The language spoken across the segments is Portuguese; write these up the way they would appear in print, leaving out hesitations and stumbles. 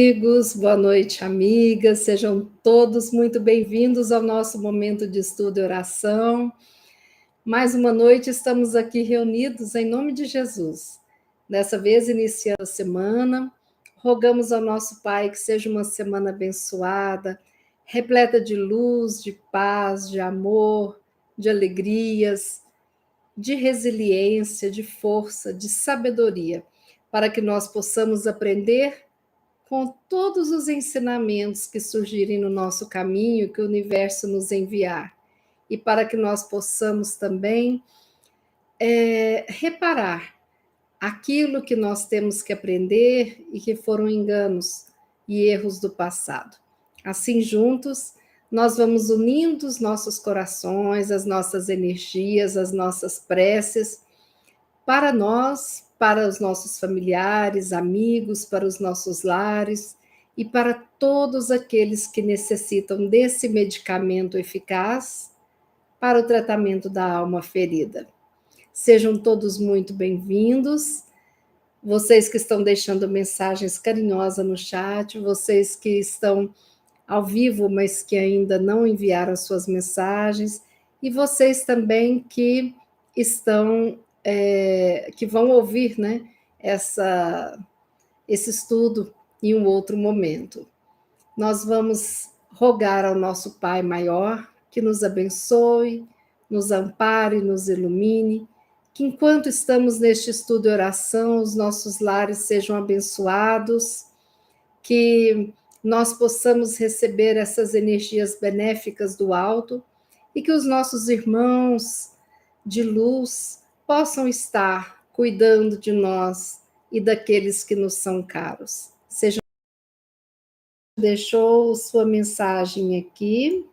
Amigos, boa noite, amigas, sejam todos muito bem-vindos ao nosso momento de estudo e oração. Mais uma noite estamos aqui reunidos em nome de Jesus. Dessa vez, iniciando a semana, rogamos ao nosso Pai que seja uma semana abençoada, repleta de luz, de paz, de amor, de alegrias, de resiliência, de força, de sabedoria, para que nós possamos aprender com todos os ensinamentos que surgirem no nosso caminho, que o universo nos enviar, e para que nós possamos também reparar aquilo que nós temos que aprender e que foram enganos e erros do passado. Assim, juntos, nós vamos unindo os nossos corações, as nossas energias, as nossas preces, para nós, para os nossos familiares, amigos, para os nossos lares e para todos aqueles que necessitam desse medicamento eficaz para o tratamento da alma ferida. Sejam todos muito bem-vindos. Vocês que estão deixando mensagens carinhosas no chat, vocês que estão ao vivo, mas que ainda não enviaram suas mensagens, e vocês também que estão que vão ouvir, né, esse estudo em um outro momento. Nós vamos rogar ao nosso Pai Maior que nos abençoe, nos ampare, nos ilumine, que enquanto estamos neste estudo e oração, os nossos lares sejam abençoados, que nós possamos receber essas energias benéficas do alto e que os nossos irmãos de luz possam estar cuidando de nós e daqueles que nos são caros. Deixou sua mensagem aqui.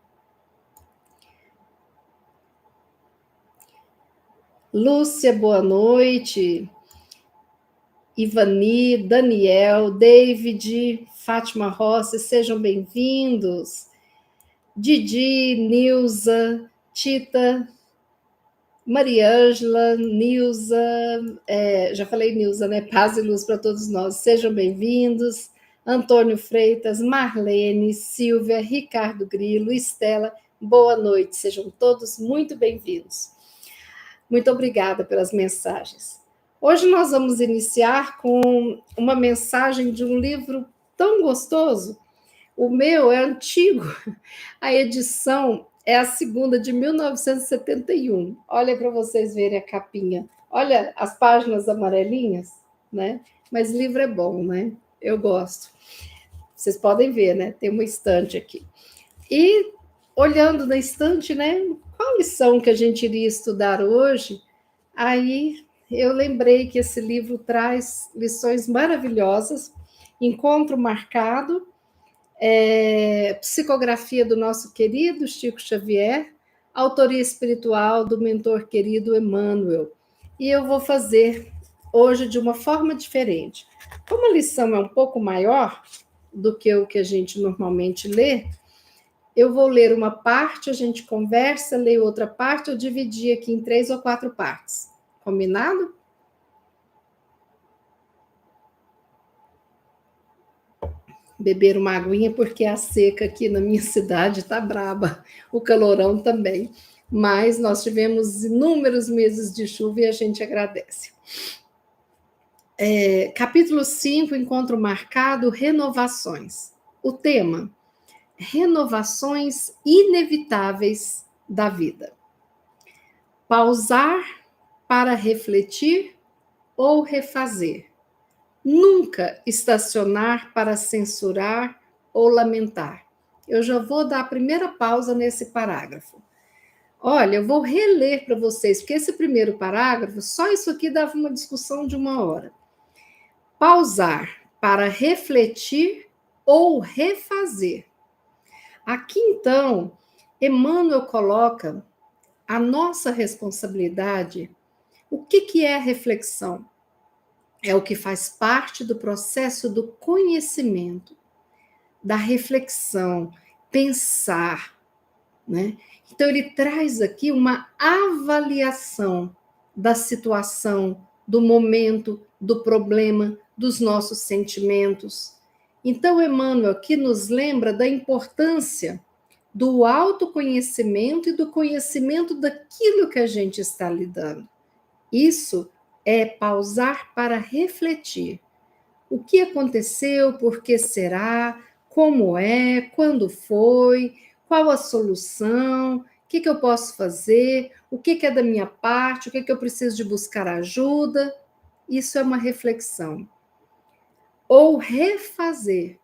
Lúcia, boa noite. Ivani, Daniel, David, Fátima Rossi, sejam bem-vindos. Didi, Nilza, Tita, Mariângela, Nilza, já falei Nilza, né? Paz e luz para todos nós, sejam bem-vindos. Antônio Freitas, Marlene, Silvia, Ricardo Grilo, Estela, boa noite, sejam todos muito bem-vindos. Muito obrigada pelas mensagens. Hoje nós vamos iniciar com uma mensagem de um livro tão gostoso. O meu é antigo, a edição é a segunda, de 1971. Olha para vocês verem a capinha. Olha as páginas amarelinhas, né? Mas livro é bom, né? Eu gosto. Vocês podem ver, né? Tem uma estante aqui. E olhando na estante, né? Qual lição que a gente iria estudar hoje? Aí eu lembrei que esse livro traz lições maravilhosas. Encontro Marcado, psicografia do nosso querido Chico Xavier, autoria espiritual do mentor querido Emmanuel. E eu vou fazer hoje de uma forma diferente. Como a lição é um pouco maior do que o que a gente normalmente lê, eu vou ler uma parte, a gente conversa, leio outra parte, eu dividi aqui em 3 ou 4 partes. Combinado? Beber uma aguinha, porque a seca aqui na minha cidade está braba, o calorão também. Mas nós tivemos inúmeros meses de chuva e a gente agradece. Capítulo 5, Encontro Marcado, Renovações. O tema: renovações inevitáveis da vida. Pausar para refletir ou refazer. Nunca estacionar para censurar ou lamentar. Eu já vou dar a primeira pausa nesse parágrafo. Olha, eu vou reler para vocês, porque esse primeiro parágrafo, só isso aqui dava uma discussão de 1 hora. Pausar para refletir ou refazer. Aqui, então, Emmanuel coloca a nossa responsabilidade. O que é reflexão? É o que faz parte do processo do conhecimento, da reflexão, pensar, né? Então, ele traz aqui uma avaliação da situação, do momento, do problema, dos nossos sentimentos. Então, Emmanuel aqui nos lembra da importância do autoconhecimento e do conhecimento daquilo que a gente está lidando. Isso é pausar para refletir. O que aconteceu, por que será, como é, quando foi, qual a solução, o que eu posso fazer, o que é da minha parte, o que eu preciso de buscar ajuda. Isso é uma reflexão. Ou refazer.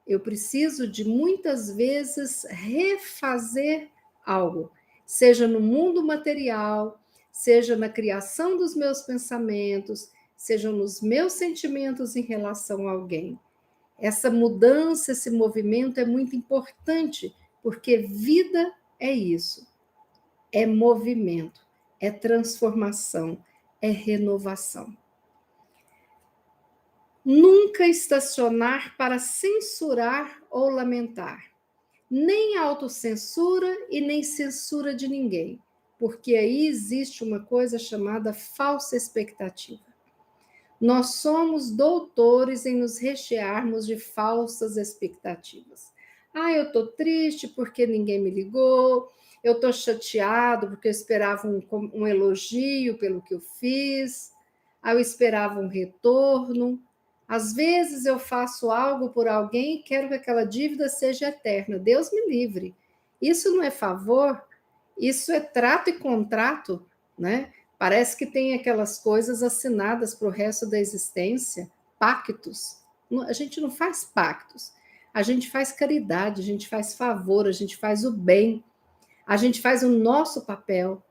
Eu preciso de muitas vezes refazer algo, seja no mundo material, seja na criação dos meus pensamentos, seja nos meus sentimentos em relação a alguém. Essa mudança, esse movimento é muito importante, porque vida é isso, é movimento, é transformação, é renovação. Nunca estacionar para censurar ou lamentar. Nem autocensura e nem censura de ninguém, porque aí existe uma coisa chamada falsa expectativa. Nós somos doutores em nos rechearmos de falsas expectativas. Ah, eu estou triste porque ninguém me ligou, eu estou chateado porque eu esperava um elogio pelo que eu fiz, eu esperava um retorno. Às vezes eu faço algo por alguém e quero que aquela dívida seja eterna. Deus me livre. Isso não é favor, isso é trato e contrato, né? Parece que tem aquelas coisas assinadas para o resto da existência, pactos. A gente não faz pactos, a gente faz caridade, a gente faz favor, a gente faz o bem, a gente faz o nosso papel.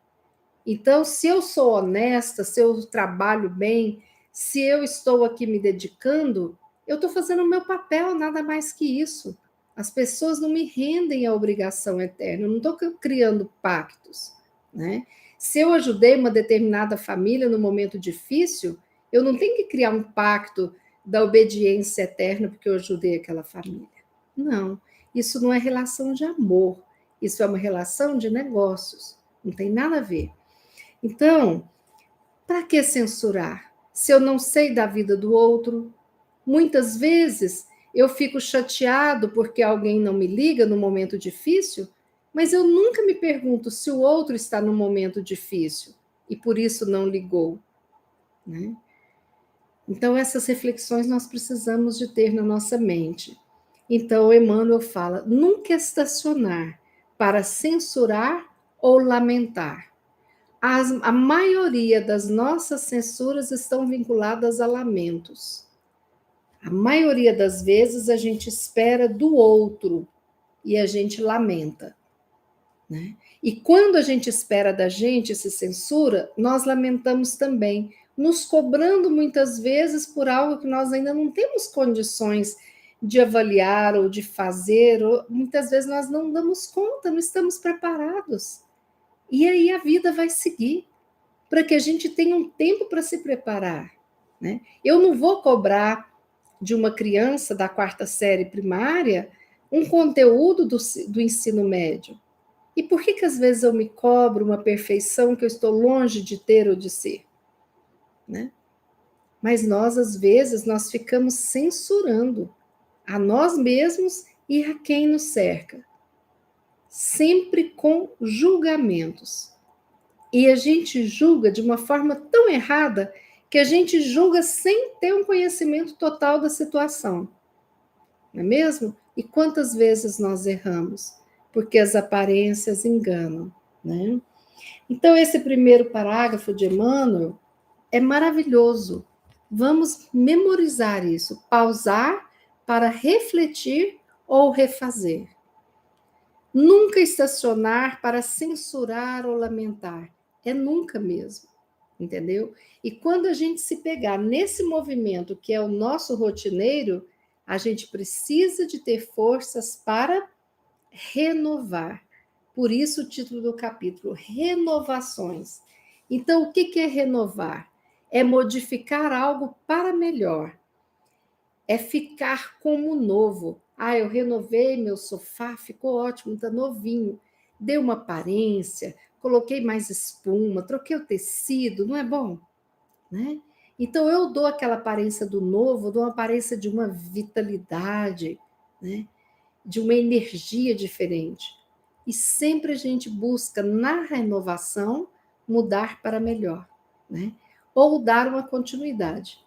Então, se eu sou honesta, se eu trabalho bem, se eu estou aqui me dedicando, eu estou fazendo o meu papel, nada mais que isso. As pessoas não me rendem a obrigação eterna, eu não estou criando pactos, né? Se eu ajudei uma determinada família no momento difícil, eu não tenho que criar um pacto da obediência eterna porque eu ajudei aquela família. Não, isso não é relação de amor, isso é uma relação de negócios, não tem nada a ver. Então, para que censurar? Se eu não sei da vida do outro, muitas vezes eu fico chateado porque alguém não me liga no momento difícil, mas eu nunca me pergunto se o outro está no momento difícil e por isso não ligou, né? Então essas reflexões nós precisamos de ter na nossa mente. Então Emmanuel fala: nunca estacionar para censurar ou lamentar. A maioria das nossas censuras estão vinculadas a lamentos. A maioria das vezes a gente espera do outro e a gente lamenta, né? E quando a gente espera da gente se censura, nós lamentamos também, nos cobrando muitas vezes por algo que nós ainda não temos condições de avaliar ou de fazer, ou muitas vezes nós não damos conta, não estamos preparados. E aí a vida vai seguir, para que a gente tenha um tempo para se preparar, né? Eu não vou cobrar de uma criança da quarta série primária um conteúdo do ensino médio. E por que às vezes eu me cobro uma perfeição que eu estou longe de ter ou de ser, né? Mas nós, às vezes, nós ficamos censurando a nós mesmos e a quem nos cerca, sempre com julgamentos. E a gente julga de uma forma tão errada que a gente julga sem ter um conhecimento total da situação. Não é mesmo? E quantas vezes nós erramos? Porque as aparências enganam, né? Então, esse primeiro parágrafo de Emmanuel é maravilhoso. Vamos memorizar isso, pausar para refletir ou refazer. Nunca estacionar para censurar ou lamentar. É nunca mesmo, entendeu? E quando a gente se pegar nesse movimento que é o nosso rotineiro, a gente precisa de ter forças para renovar. Por isso o título do capítulo, Renovações. Então, o que é renovar? É modificar algo para melhor. É ficar como novo. Ah, eu renovei meu sofá, ficou ótimo, está novinho. Dei uma aparência, coloquei mais espuma, troquei o tecido, não é bom? Né? Então, eu dou aquela aparência do novo, eu dou uma aparência de uma vitalidade, né? De uma energia diferente. E sempre a gente busca, na renovação, mudar para melhor, né? Ou dar uma continuidade.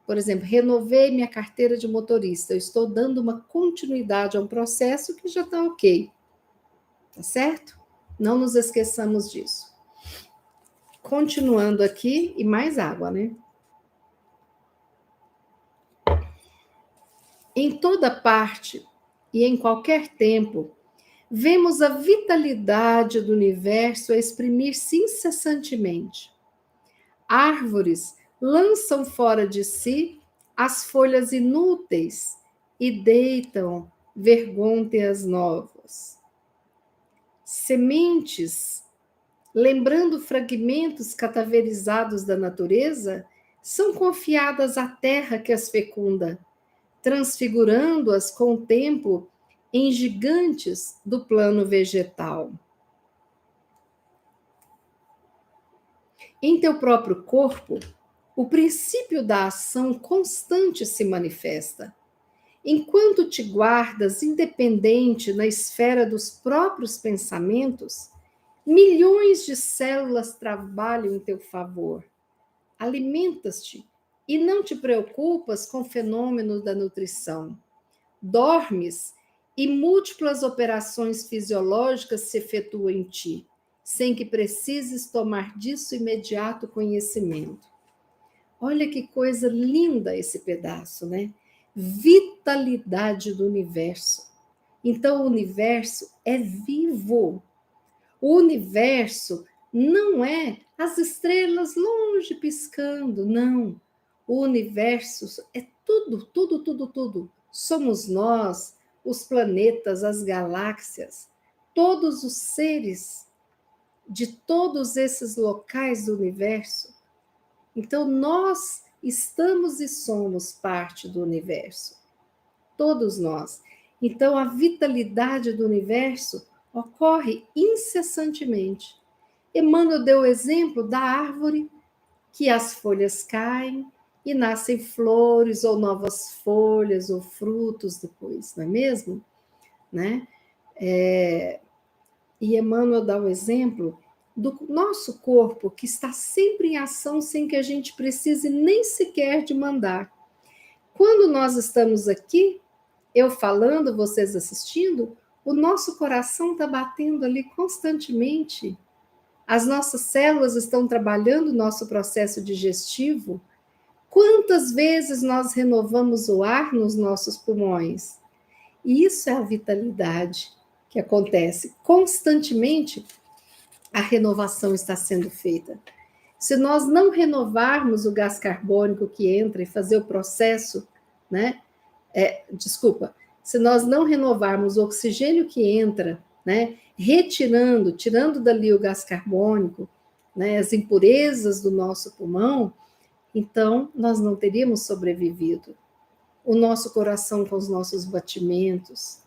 Por exemplo, renovei minha carteira de motorista, eu estou dando uma continuidade a um processo que já está ok, tá certo? Não nos esqueçamos disso. Continuando aqui, e mais água, né? Em toda parte e em qualquer tempo, vemos a vitalidade do universo a exprimir-se incessantemente. Árvores lançam fora de si as folhas inúteis e deitam vergônteas novas. Sementes, lembrando fragmentos cataverizados da natureza, são confiadas à terra que as fecunda, transfigurando-as com o tempo em gigantes do plano vegetal. Em teu próprio corpo, o princípio da ação constante se manifesta. Enquanto te guardas independente na esfera dos próprios pensamentos, milhões de células trabalham em teu favor. Alimentas-te e não te preocupas com o fenômeno da nutrição. Dormes e múltiplas operações fisiológicas se efetuam em ti, sem que precises tomar disso imediato conhecimento. Olha que coisa linda esse pedaço, né? Vitalidade do universo. Então, o universo é vivo. O universo não é as estrelas longe piscando, não. O universo é tudo, tudo, tudo, tudo. Somos nós, os planetas, as galáxias, todos os seres de todos esses locais do universo. Então, nós estamos e somos parte do universo. Todos nós. Então, a vitalidade do universo ocorre incessantemente. Emmanuel deu o exemplo da árvore que as folhas caem e nascem flores ou novas folhas ou frutos depois, não é mesmo? Né? E Emmanuel dá o exemplo do nosso corpo que está sempre em ação sem que a gente precise nem sequer de mandar. Quando nós estamos aqui, eu falando, vocês assistindo, o nosso coração está batendo ali constantemente. As nossas células estão trabalhando o nosso processo digestivo. Quantas vezes nós renovamos o ar nos nossos pulmões? E isso é a vitalidade que acontece constantemente. A renovação está sendo feita. Se nós não renovarmos o gás carbônico que entra e fazer o processo, né? Se nós não renovarmos o oxigênio que entra, né? Tirando dali o gás carbônico, né? As impurezas do nosso pulmão, então nós não teríamos sobrevivido. O nosso coração com os nossos batimentos,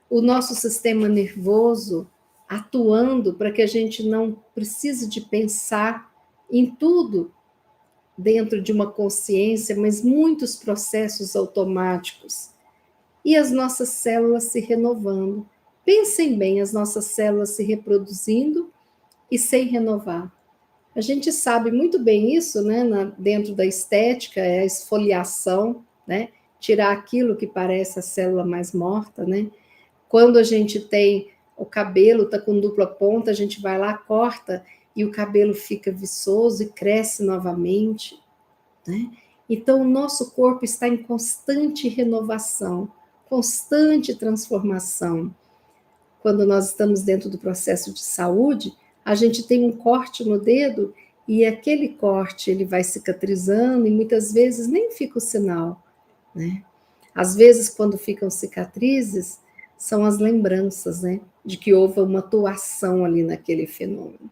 o nosso sistema nervoso atuando para que a gente não precise de pensar em tudo dentro de uma consciência, mas muitos processos automáticos. E as nossas células se renovando. Pensem bem, as nossas células se reproduzindo e sem renovar. A gente sabe muito bem isso, né? Dentro da estética, é a esfoliação, né? Tirar aquilo que parece a célula mais morta, né? Quando a gente tem o cabelo, está com dupla ponta, a gente vai lá, corta e o cabelo fica viçoso e cresce novamente, né? Então, o nosso corpo está em constante renovação, constante transformação. Quando nós estamos dentro do processo de saúde, a gente tem um corte no dedo e aquele corte ele vai cicatrizando e muitas vezes nem fica o sinal, né? Às vezes, quando ficam cicatrizes, são as lembranças, né, de que houve uma atuação ali naquele fenômeno.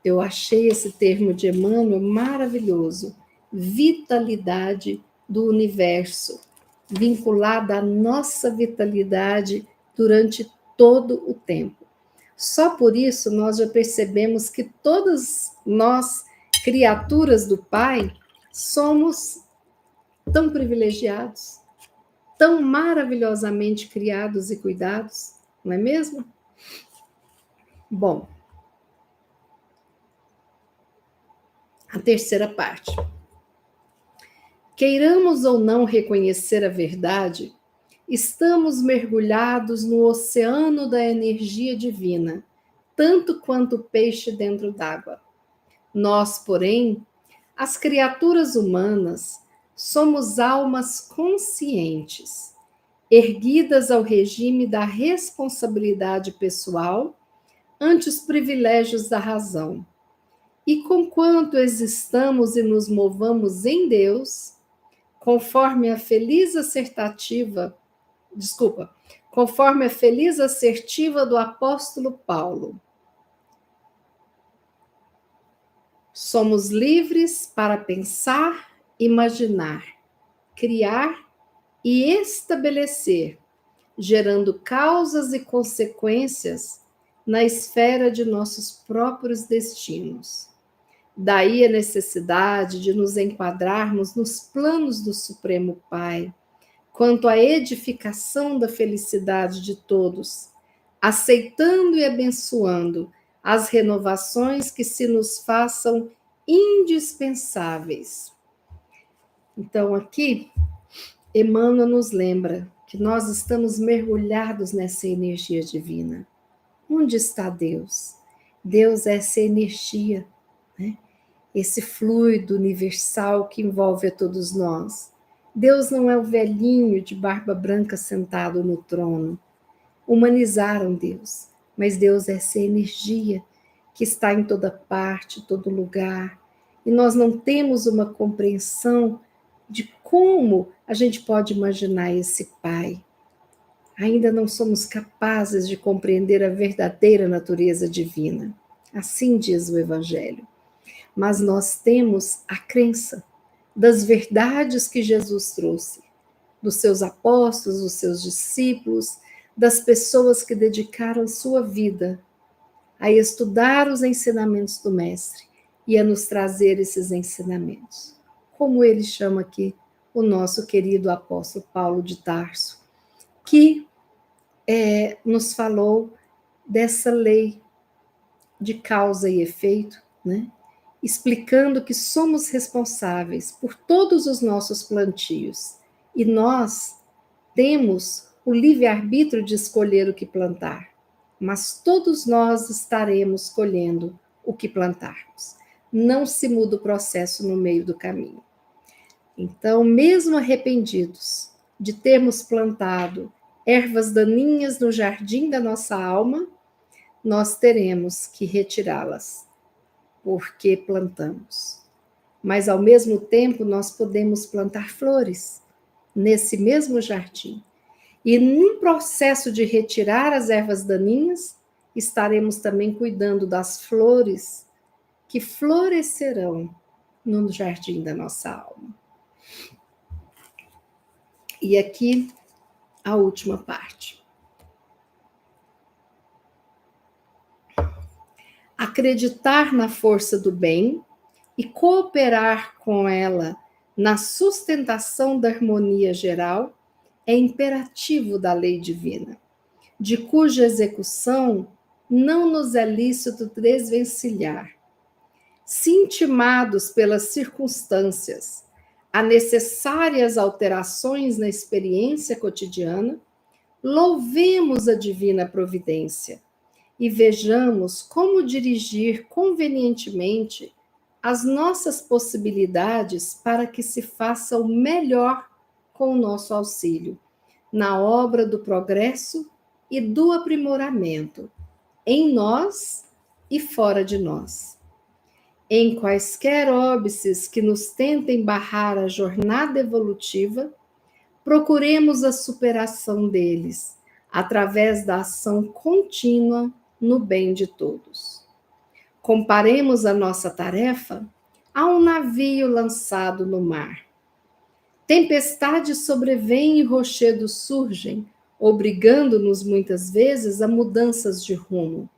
Eu achei esse termo de Emmanuel maravilhoso. Vitalidade do universo, vinculada à nossa vitalidade durante todo o tempo. Só por isso nós já percebemos que todos nós criaturas do Pai, somos tão privilegiados, tão maravilhosamente criados e cuidados, não é mesmo? Bom, a terceira parte. Queiramos ou não reconhecer a verdade, estamos mergulhados no oceano da energia divina, tanto quanto o peixe dentro d'água. Nós, porém, as criaturas humanas, somos almas conscientes, erguidas ao regime da responsabilidade pessoal ante os privilégios da razão. E conquanto existamos e nos movamos em Deus, conforme a feliz assertiva do apóstolo Paulo, somos livres para pensar, imaginar, criar e estabelecer, gerando causas e consequências na esfera de nossos próprios destinos. Daí a necessidade de nos enquadrarmos nos planos do Supremo Pai, quanto à edificação da felicidade de todos, aceitando e abençoando as renovações que se nos façam indispensáveis. Então, aqui, Emmanuel nos lembra que nós estamos mergulhados nessa energia divina. Onde está Deus? Deus é essa energia, né? Esse fluido universal que envolve a todos nós. Deus não é o velhinho de barba branca sentado no trono. Humanizaram Deus, mas Deus é essa energia que está em toda parte, todo lugar. E nós não temos uma compreensão de como a gente pode imaginar esse Pai. Ainda não somos capazes de compreender a verdadeira natureza divina. Assim diz o Evangelho. Mas nós temos a crença das verdades que Jesus trouxe, dos seus apóstolos, dos seus discípulos, das pessoas que dedicaram sua vida a estudar os ensinamentos do Mestre e a nos trazer esses ensinamentos. Como ele chama aqui o nosso querido apóstolo Paulo de Tarso, que nos falou dessa lei de causa e efeito, né? Explicando que somos responsáveis por todos os nossos plantios e nós temos o livre-arbítrio de escolher o que plantar, mas todos nós estaremos colhendo o que plantarmos. Não se muda o processo no meio do caminho. Então, mesmo arrependidos de termos plantado ervas daninhas no jardim da nossa alma, nós teremos que retirá-las, porque plantamos. Mas, ao mesmo tempo, nós podemos plantar flores nesse mesmo jardim. E, num processo de retirar as ervas daninhas, estaremos também cuidando das flores que florescerão no jardim da nossa alma. E aqui, a última parte. Acreditar na força do bem e cooperar com ela na sustentação da harmonia geral é imperativo da lei divina, de cuja execução não nos é lícito desvencilhar. Se intimados pelas circunstâncias a necessárias alterações na experiência cotidiana, louvemos a divina providência e vejamos como dirigir convenientemente as nossas possibilidades para que se faça o melhor com o nosso auxílio, na obra do progresso e do aprimoramento, em nós e fora de nós. Em quaisquer óbices que nos tentem barrar a jornada evolutiva, procuremos a superação deles, através da ação contínua no bem de todos. Comparemos a nossa tarefa a um navio lançado no mar. Tempestades sobrevêm e rochedos surgem, obrigando-nos muitas vezes a mudanças de rumo.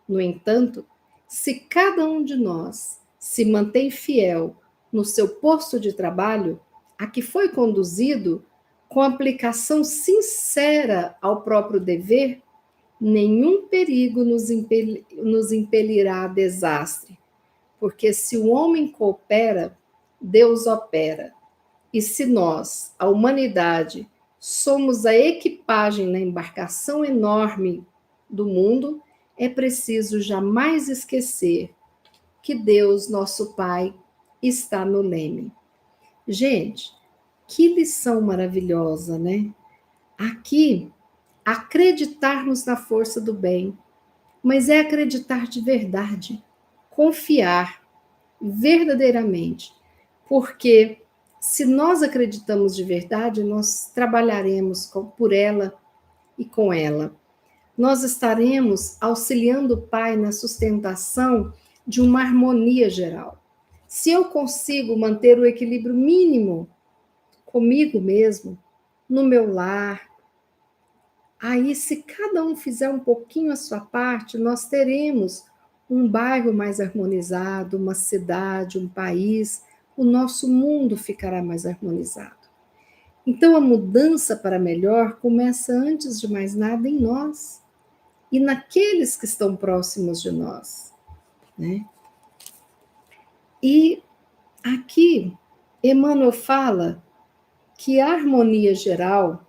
No entanto, se cada um de nós se mantém fiel no seu posto de trabalho, a que foi conduzido com aplicação sincera ao próprio dever, nenhum perigo nos impelirá a desastre, porque se o homem coopera, Deus opera. E se nós, a humanidade, somos a equipagem na embarcação enorme do mundo, é preciso jamais esquecer que Deus, nosso Pai, está no leme. Gente, que lição maravilhosa, né? Aqui, acreditarmos na força do bem, mas é acreditar de verdade, confiar verdadeiramente, porque se nós acreditamos de verdade, nós trabalharemos por ela e com ela. Nós estaremos auxiliando o Pai na sustentação de uma harmonia geral. Se eu consigo manter o equilíbrio mínimo comigo mesmo, no meu lar, aí se cada um fizer um pouquinho a sua parte, nós teremos um bairro mais harmonizado, uma cidade, um país, o nosso mundo ficará mais harmonizado. Então a mudança para melhor começa antes de mais nada em nós e naqueles que estão próximos de nós, né? E aqui Emmanuel fala que a harmonia geral,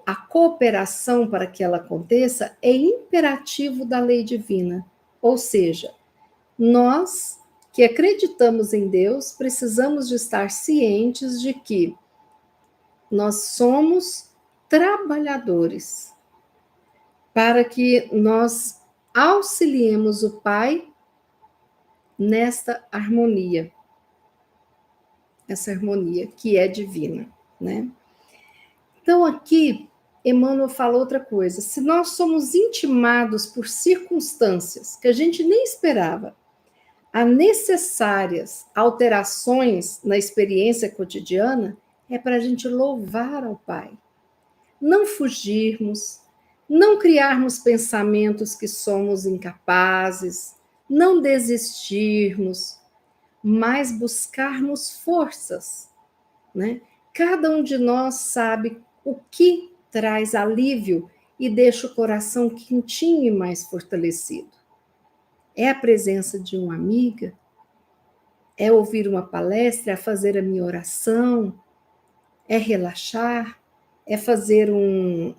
a cooperação para que ela aconteça é imperativo da lei divina. Ou seja, nós que acreditamos em Deus, precisamos de estar cientes de que nós somos trabalhadores para que nós auxiliemos o Pai nesta harmonia, essa harmonia que é divina, né? Então aqui Emmanuel fala outra coisa. Se nós somos intimados por circunstâncias que a gente nem esperava, a necessárias alterações na experiência cotidiana, é para a gente louvar ao Pai. Não fugirmos, não criarmos pensamentos que somos incapazes, não desistirmos, mas buscarmos forças, né? Cada um de nós sabe o que traz alívio e deixa o coração quentinho e mais fortalecido. É a presença de uma amiga? É ouvir uma palestra? É fazer a minha oração? É relaxar? É fazer uma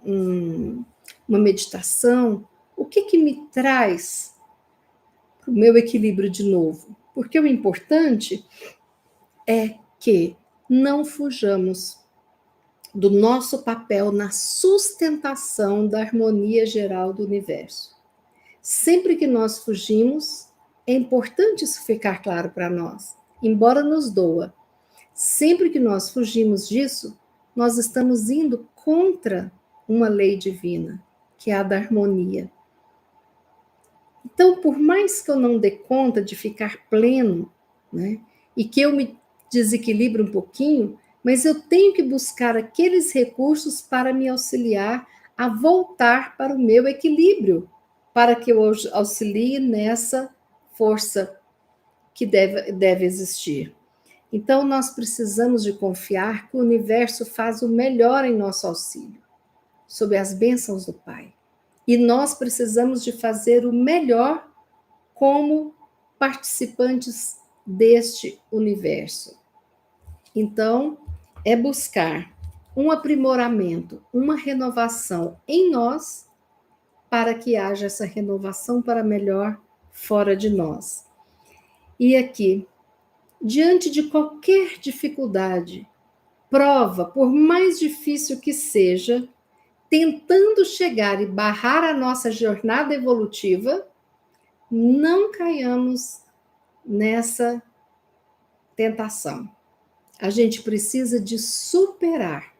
meditação? O que me traz o meu equilíbrio de novo? Porque o importante é que não fujamos do nosso papel na sustentação da harmonia geral do universo. Sempre que nós fugimos, é importante isso ficar claro para nós, embora nos doa. Sempre que nós fugimos disso, nós estamos indo contra uma lei divina, que é a da harmonia. Então, por mais que eu não dê conta de ficar pleno, né, e que eu me desequilibre um pouquinho, mas eu tenho que buscar aqueles recursos para me auxiliar a voltar para o meu equilíbrio, para que eu auxilie nessa força que deve existir. Então, nós precisamos de confiar que o universo faz o melhor em nosso auxílio, sob as bênçãos do Pai. E nós precisamos de fazer o melhor como participantes deste universo. Então, é buscar um aprimoramento, uma renovação em nós, para que haja essa renovação para melhor fora de nós. E aqui, diante de qualquer dificuldade, prova, por mais difícil que seja, tentando chegar e barrar a nossa jornada evolutiva, não caiamos nessa tentação. A gente precisa de superar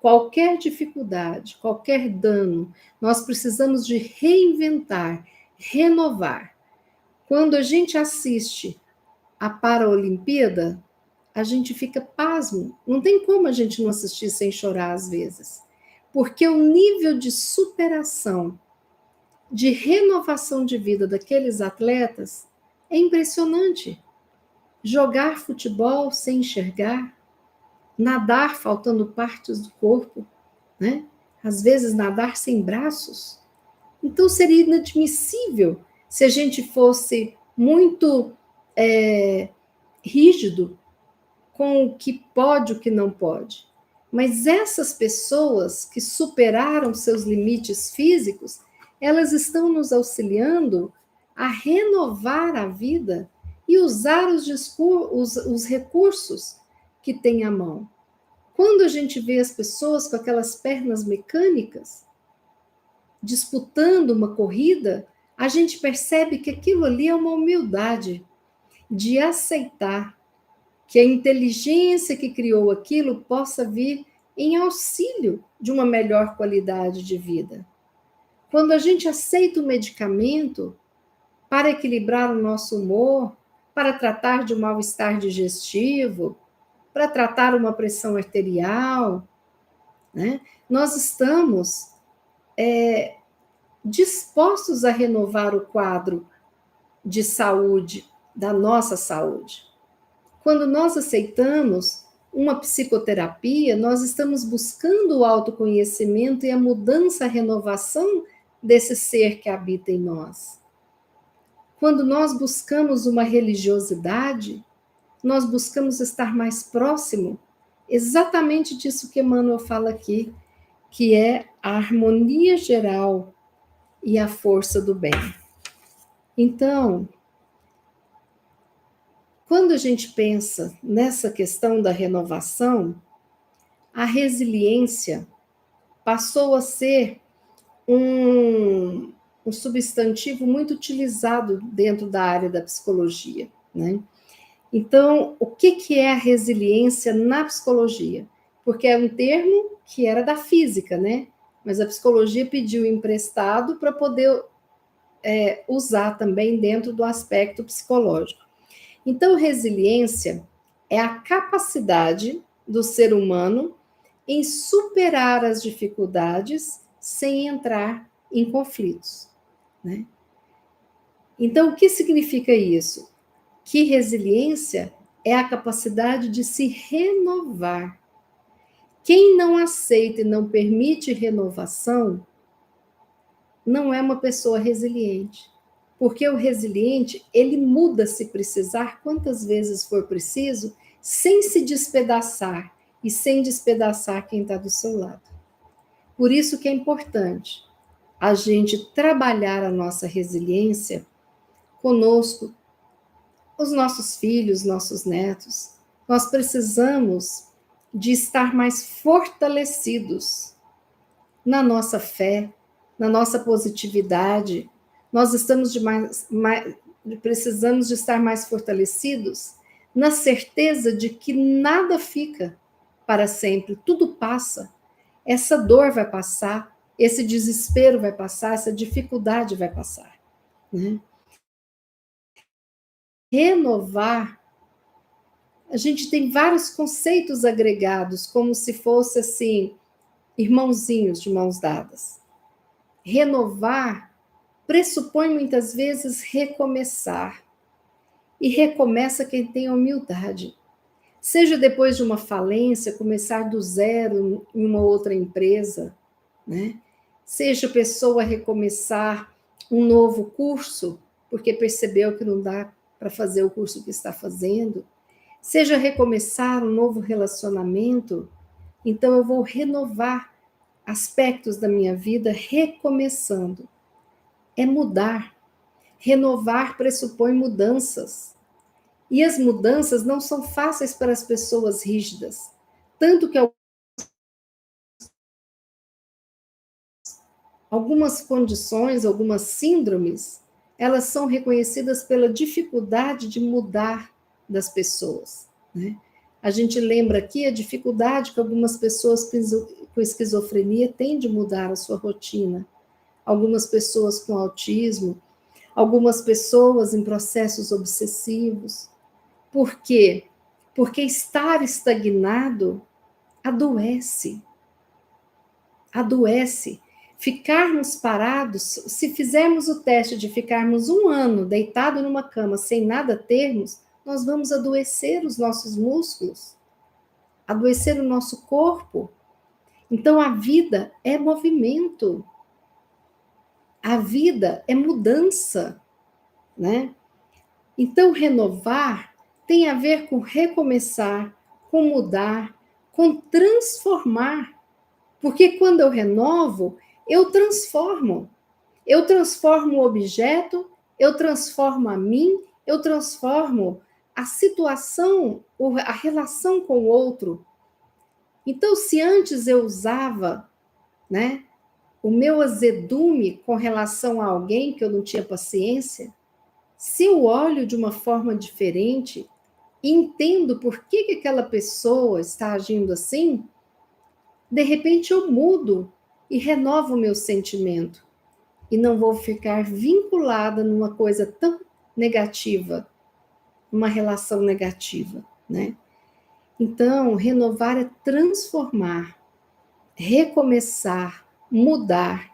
qualquer dificuldade, qualquer dano. Nós precisamos de reinventar, renovar. Quando a gente assiste a Paralimpíada, a gente fica pasmo. Não tem como a gente não assistir sem chorar às vezes. Porque o nível de superação, de renovação de vida daqueles atletas É impressionante. Jogar futebol sem enxergar, nadar faltando partes do corpo, né? Às vezes nadar sem braços. Então seria inadmissível se a gente fosse muito rígido com o que pode e o que não pode. Mas essas pessoas que superaram seus limites físicos, elas estão nos auxiliando a renovar a vida e usar os recursos que tem à mão. Quando a gente vê as pessoas com aquelas pernas mecânicas, disputando uma corrida, a gente percebe que aquilo ali é uma humildade de aceitar que a inteligência que criou aquilo possa vir em auxílio de uma melhor qualidade de vida. Quando a gente aceita o medicamento para equilibrar o nosso humor, para tratar de um mal-estar digestivo, para tratar uma pressão arterial, né? Nós estamos dispostos a renovar o quadro de saúde, da nossa saúde. Quando nós aceitamos uma psicoterapia, nós estamos buscando o autoconhecimento e a mudança, a renovação desse ser que habita em nós. Quando nós buscamos uma religiosidade, nós buscamos estar mais próximo exatamente disso que Emmanuel fala aqui, que é a harmonia geral e a força do bem. Então, quando a gente pensa nessa questão da renovação, a resiliência passou a ser um substantivo muito utilizado dentro da área da psicologia, né? Então, o que é a resiliência na psicologia? Porque é um termo que era da física, né? Mas a psicologia pediu emprestado para poder usar também dentro do aspecto psicológico. Então, resiliência é a capacidade do ser humano em superar as dificuldades sem entrar em conflitos, né? Então, o que significa isso? Que resiliência é a capacidade de se renovar. Quem não aceita e não permite renovação não é uma pessoa resiliente. Porque o resiliente, ele muda se precisar, quantas vezes for preciso, sem se despedaçar e sem despedaçar quem está do seu lado. Por isso que é importante a gente trabalhar a nossa resiliência conosco, os nossos filhos, nossos netos. Nós precisamos de estar mais fortalecidos na nossa fé, na nossa positividade. Nós precisamos de estar mais fortalecidos na certeza de que nada fica para sempre, tudo passa. Essa dor vai passar, esse desespero vai passar, essa dificuldade vai passar, né? Renovar, a gente tem vários conceitos agregados, como se fosse assim, irmãozinhos de mãos dadas. Renovar pressupõe muitas vezes recomeçar. E recomeça quem tem humildade. Seja depois de uma falência, começar do zero em uma outra empresa, né? Seja a pessoa recomeçar um novo curso, porque percebeu que não dá para fazer o curso que está fazendo. Seja recomeçar um novo relacionamento, então eu vou renovar aspectos da minha vida recomeçando. É mudar. Renovar pressupõe mudanças. E as mudanças não são fáceis para as pessoas rígidas. Tanto que algumas condições, algumas síndromes, elas são reconhecidas pela dificuldade de mudar das pessoas, né? A gente lembra aqui a dificuldade que algumas pessoas com esquizofrenia têm de mudar a sua rotina. Algumas pessoas com autismo, algumas pessoas em processos obsessivos. Por quê? Porque estar estagnado adoece. Adoece. Ficarmos parados, se fizermos o teste de ficarmos 1 ano deitado numa cama sem nada termos, nós vamos adoecer os nossos músculos, adoecer o nosso corpo. Então a vida é movimento, a vida é mudança, né? Então renovar tem a ver com recomeçar, com mudar, com transformar. Porque quando eu renovo, eu transformo. Eu transformo o objeto, eu transformo a mim, eu transformo a situação, a relação com o outro. Então, se antes eu usava, né, o meu azedume com relação a alguém que eu não tinha paciência, se eu olho de uma forma diferente e entendo por que aquela pessoa está agindo assim, de repente eu mudo e renovo o meu sentimento. E não vou ficar vinculada numa coisa tão negativa, uma relação negativa, né? Então, renovar é transformar, recomeçar, mudar.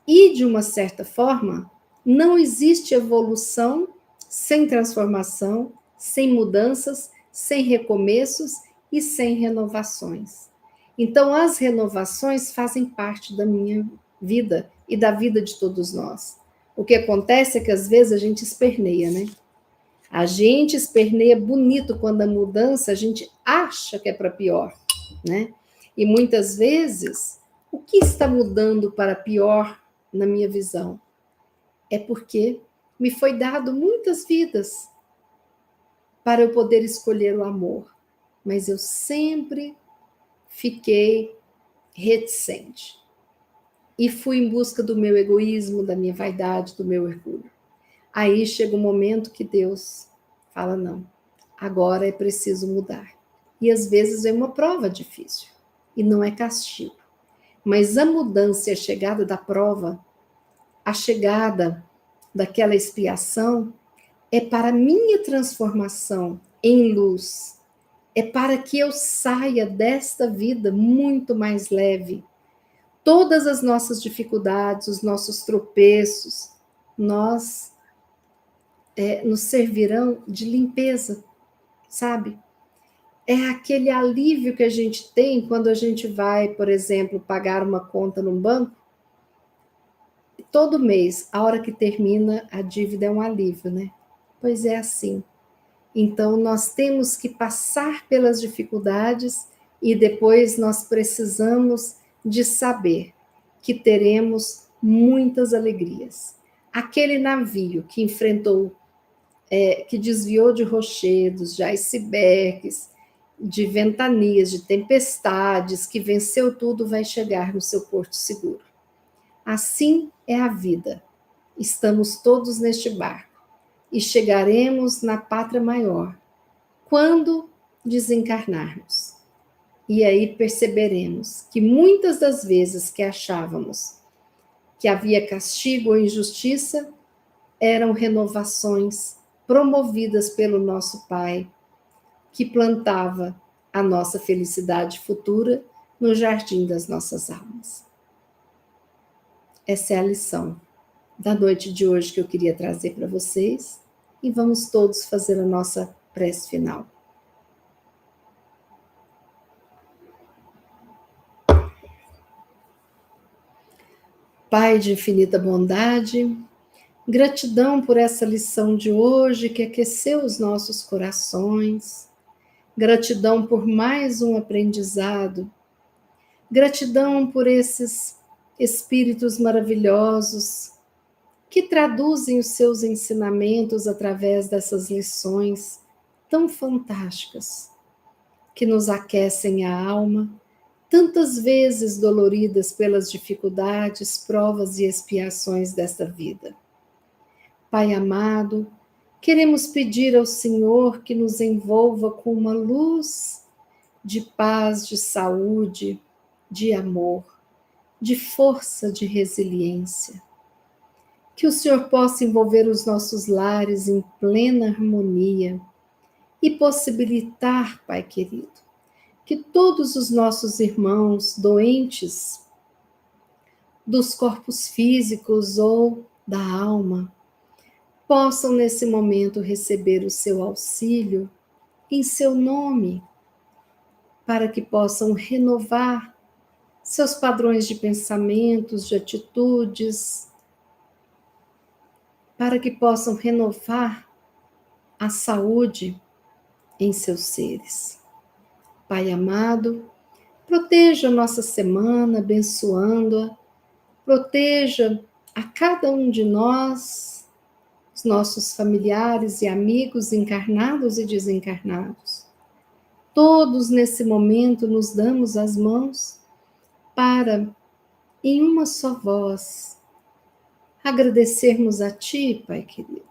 E, de uma certa forma, não existe evolução sem transformação, sem mudanças, sem recomeços e sem renovações. Então, as renovações fazem parte da minha vida e da vida de todos nós. O que acontece é que às vezes a gente esperneia, né? A gente esperneia bonito quando a mudança a gente acha que é para pior, né? E muitas vezes, o que está mudando para pior na minha visão? É porque me foi dado muitas vidas para eu poder escolher o amor, mas eu sempre fiquei reticente e fui em busca do meu egoísmo, da minha vaidade, do meu orgulho. Aí chega um momento que Deus fala: não, agora é preciso mudar. E às vezes é uma prova difícil e não é castigo, mas a mudança e a chegada da prova, a chegada daquela expiação, é para minha transformação em luz, é para que eu saia desta vida muito mais leve. Todas as nossas dificuldades, os nossos tropeços, nos servirão de limpeza, sabe? É aquele alívio que a gente tem quando a gente vai, por exemplo, pagar uma conta num banco. Todo mês, a hora que termina, a dívida é um alívio, né? Pois é assim. Então, nós temos que passar pelas dificuldades e depois nós precisamos de saber que teremos muitas alegrias. Aquele navio que enfrentou, que desviou de rochedos, de icebergs, de ventanias, de tempestades, que venceu tudo, vai chegar no seu porto seguro. Assim é a vida. Estamos todos neste barco e chegaremos na pátria maior quando desencarnarmos. E aí perceberemos que muitas das vezes que achávamos que havia castigo ou injustiça, eram renovações promovidas pelo nosso Pai, que plantava a nossa felicidade futura no jardim das nossas almas. Essa é a lição da noite de hoje que eu queria trazer para vocês, e vamos todos fazer a nossa prece final. Pai de infinita bondade, gratidão por essa lição de hoje que aqueceu os nossos corações, gratidão por mais um aprendizado, gratidão por esses espíritos maravilhosos que traduzem os seus ensinamentos através dessas lições tão fantásticas, que nos aquecem a alma, tantas vezes doloridas pelas dificuldades, provas e expiações desta vida. Pai amado, queremos pedir ao Senhor que nos envolva com uma luz de paz, de saúde, de amor, de força, de resiliência. Que o Senhor possa envolver os nossos lares em plena harmonia e possibilitar, Pai querido, que todos os nossos irmãos doentes dos corpos físicos ou da alma, possam nesse momento receber o seu auxílio em seu nome, para que possam renovar seus padrões de pensamentos, de atitudes, para que possam renovar a saúde em seus seres. Pai amado, proteja a nossa semana, abençoando-a, proteja a cada um de nós, os nossos familiares e amigos encarnados e desencarnados. Todos nesse momento nos damos as mãos para, em uma só voz, agradecermos a Ti, Pai querido,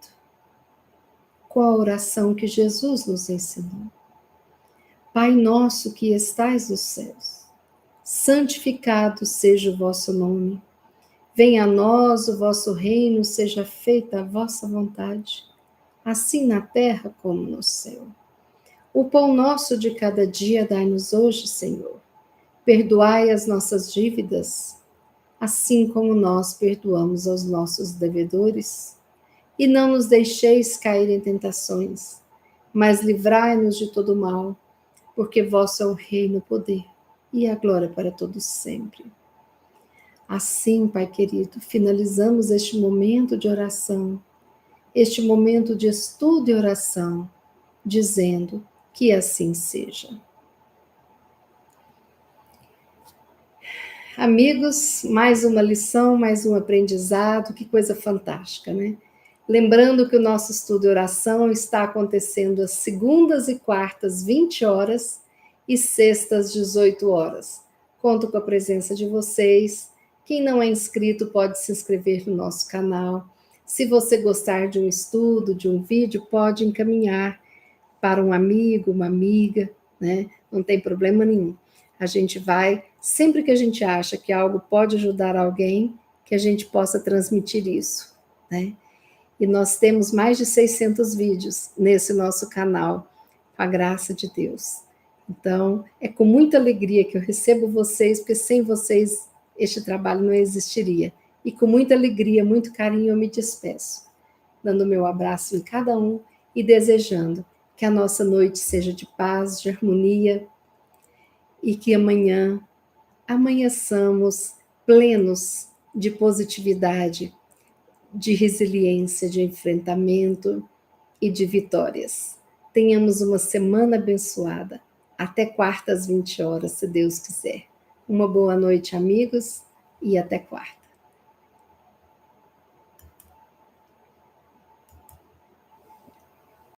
com a oração que Jesus nos ensinou. Pai nosso que estais nos céus, santificado seja o vosso nome. Venha a nós o vosso reino, seja feita a vossa vontade, assim na terra como no céu. O pão nosso de cada dia dai-nos hoje, Senhor. Perdoai as nossas dívidas, assim como nós perdoamos aos nossos devedores. E não nos deixeis cair em tentações, mas livrai-nos de todo mal, porque vosso é o reino, o poder e a glória para todos sempre. Assim, Pai querido, finalizamos este momento de oração, este momento de estudo e oração, dizendo que assim seja. Amigos, mais uma lição, mais um aprendizado, que coisa fantástica, né? Lembrando que o nosso estudo e oração está acontecendo às segundas e quartas, 20 horas, e sextas, 18 horas. Conto com a presença de vocês. Quem não é inscrito pode se inscrever no nosso canal. Se você gostar de um estudo, de um vídeo, pode encaminhar para um amigo, uma amiga, né? Não tem problema nenhum. A gente vai, sempre que a gente acha que algo pode ajudar alguém, que a gente possa transmitir isso, né? E nós temos mais de 600 vídeos nesse nosso canal, com a graça de Deus. Então, é com muita alegria que eu recebo vocês, porque sem vocês este trabalho não existiria. E com muita alegria, muito carinho, eu me despeço, dando meu abraço em cada um e desejando que a nossa noite seja de paz, de harmonia, e que amanhã amanheçamos plenos de positividade, de resiliência, de enfrentamento e de vitórias. Tenhamos uma semana abençoada. Até quarta às 20 horas, se Deus quiser. Uma boa noite, amigos, e até quarta.